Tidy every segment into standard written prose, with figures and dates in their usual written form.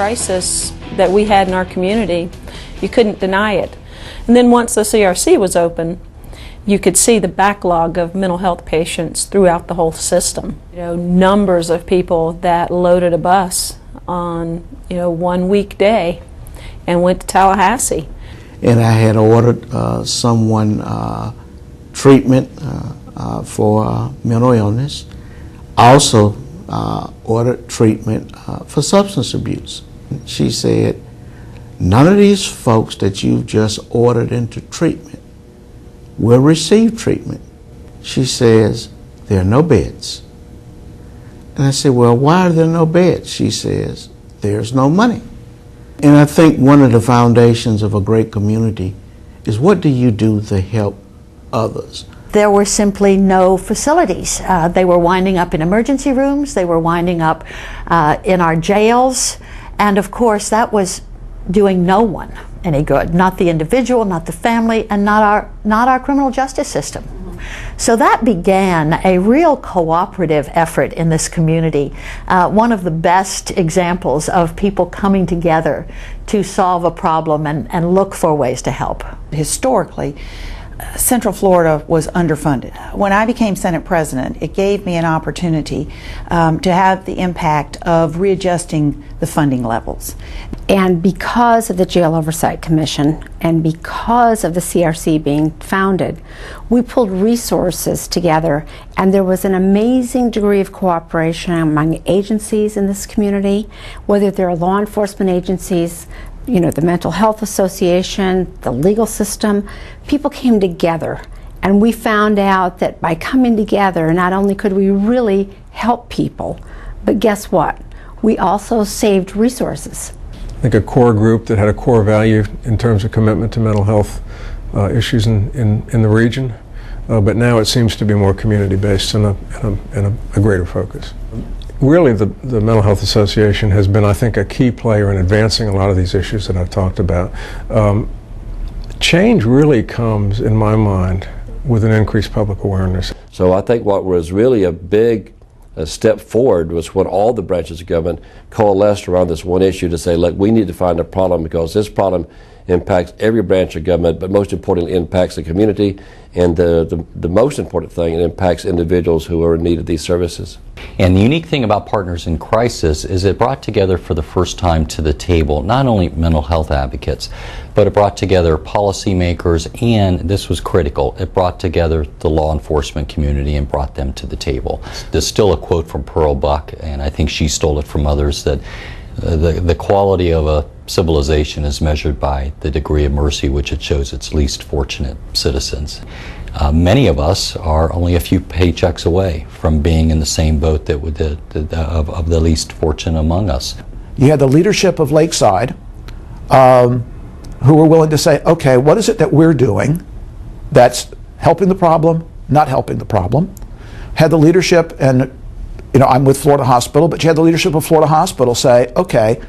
crisis that we had in our community. You couldn't deny it. And then once the CRC was open, you could see the backlog of mental health patients throughout the whole system. Numbers of people that loaded a bus on, one weekday and went to Tallahassee. And I had ordered someone treatment for mental illness. I also ordered treatment for substance abuse. She said, none of these folks that you've just ordered into treatment will receive treatment. She says, there are no beds. And I said, well, why are there no beds? She says, there's no money. And I think one of the foundations of a great community is, what do you do to help others? There were simply no facilities. They were winding up in emergency rooms, they were winding up in our jails, and of course that was doing no one any good, not the individual, not the family, and not our criminal justice system. So that began a real cooperative effort in this community, one of the best examples of people coming together to solve a problem and look for ways to help. Historically, Central Florida was underfunded. When I became Senate President, it gave me an opportunity to have the impact of readjusting the funding levels. And because of the Jail Oversight Commission and because of the CRC being founded, we pulled resources together, and there was an amazing degree of cooperation among agencies in this community, whether they're law enforcement agencies, the Mental Health Association, the legal system. People came together, and we found out that by coming together, not only could we really help people, but guess what? We also saved resources. I think a core group that had a core value in terms of commitment to mental health issues in the region, but now it seems to be more community-based and a greater focus. Really, the Mental Health Association has been, I think, a key player in advancing a lot of these issues that I've talked about. Change really comes, in my mind, with an increased public awareness. So I think what was really a big step forward was when all the branches of government coalesced around this one issue to say, look, we need to find a problem, because this problem impacts every branch of government, but most importantly impacts the community, and the most important thing, it impacts individuals who are in need of these services. And the unique thing about Partners in Crisis is it brought together for the first time to the table not only mental health advocates, but it brought together policymakers, and this was critical, it brought together the law enforcement community and brought them to the table. There's still a quote from Pearl Buck, and I think she stole it from others, that the quality of a civilization is measured by the degree of mercy which it shows its least fortunate citizens. Many of us are only a few paychecks away from being in the same boat that with of the least fortunate among us. You had the leadership of Lakeside who were willing to say, okay, what is it that we're doing that's helping the problem, not helping the problem? Had the leadership, and I'm with Florida Hospital, but you had the leadership of Florida Hospital say, okay,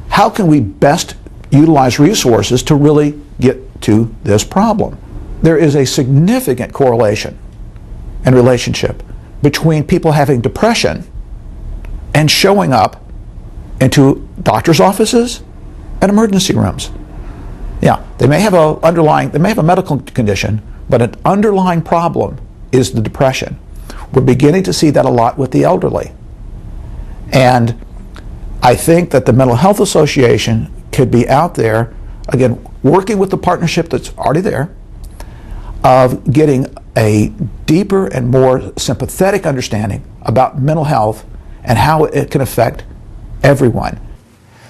how can we best utilize resources to really get to this problem? There is a significant correlation and relationship between people having depression and showing up into doctor's offices and emergency rooms. Yeah, they may have a medical condition, but an underlying problem is the depression. We're beginning to see that a lot with the elderly. And I think that the Mental Health Association could be out there, again, working with the partnership that's already there, of getting a deeper and more sympathetic understanding about mental health and how it can affect everyone.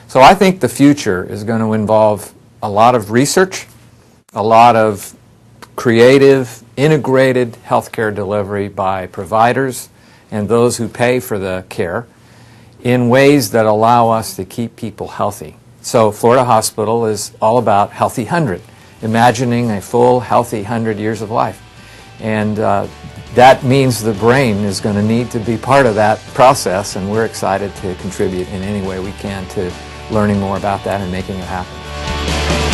So I think the future is going to involve a lot of research, a lot of creative, integrated healthcare delivery by providers and those who pay for the care in ways that allow us to keep people healthy. So Florida Hospital is all about Healthy 100, imagining a full, healthy 100 years of life. And that means the brain is going to need to be part of that process, and we're excited to contribute in any way we can to learning more about that and making it happen.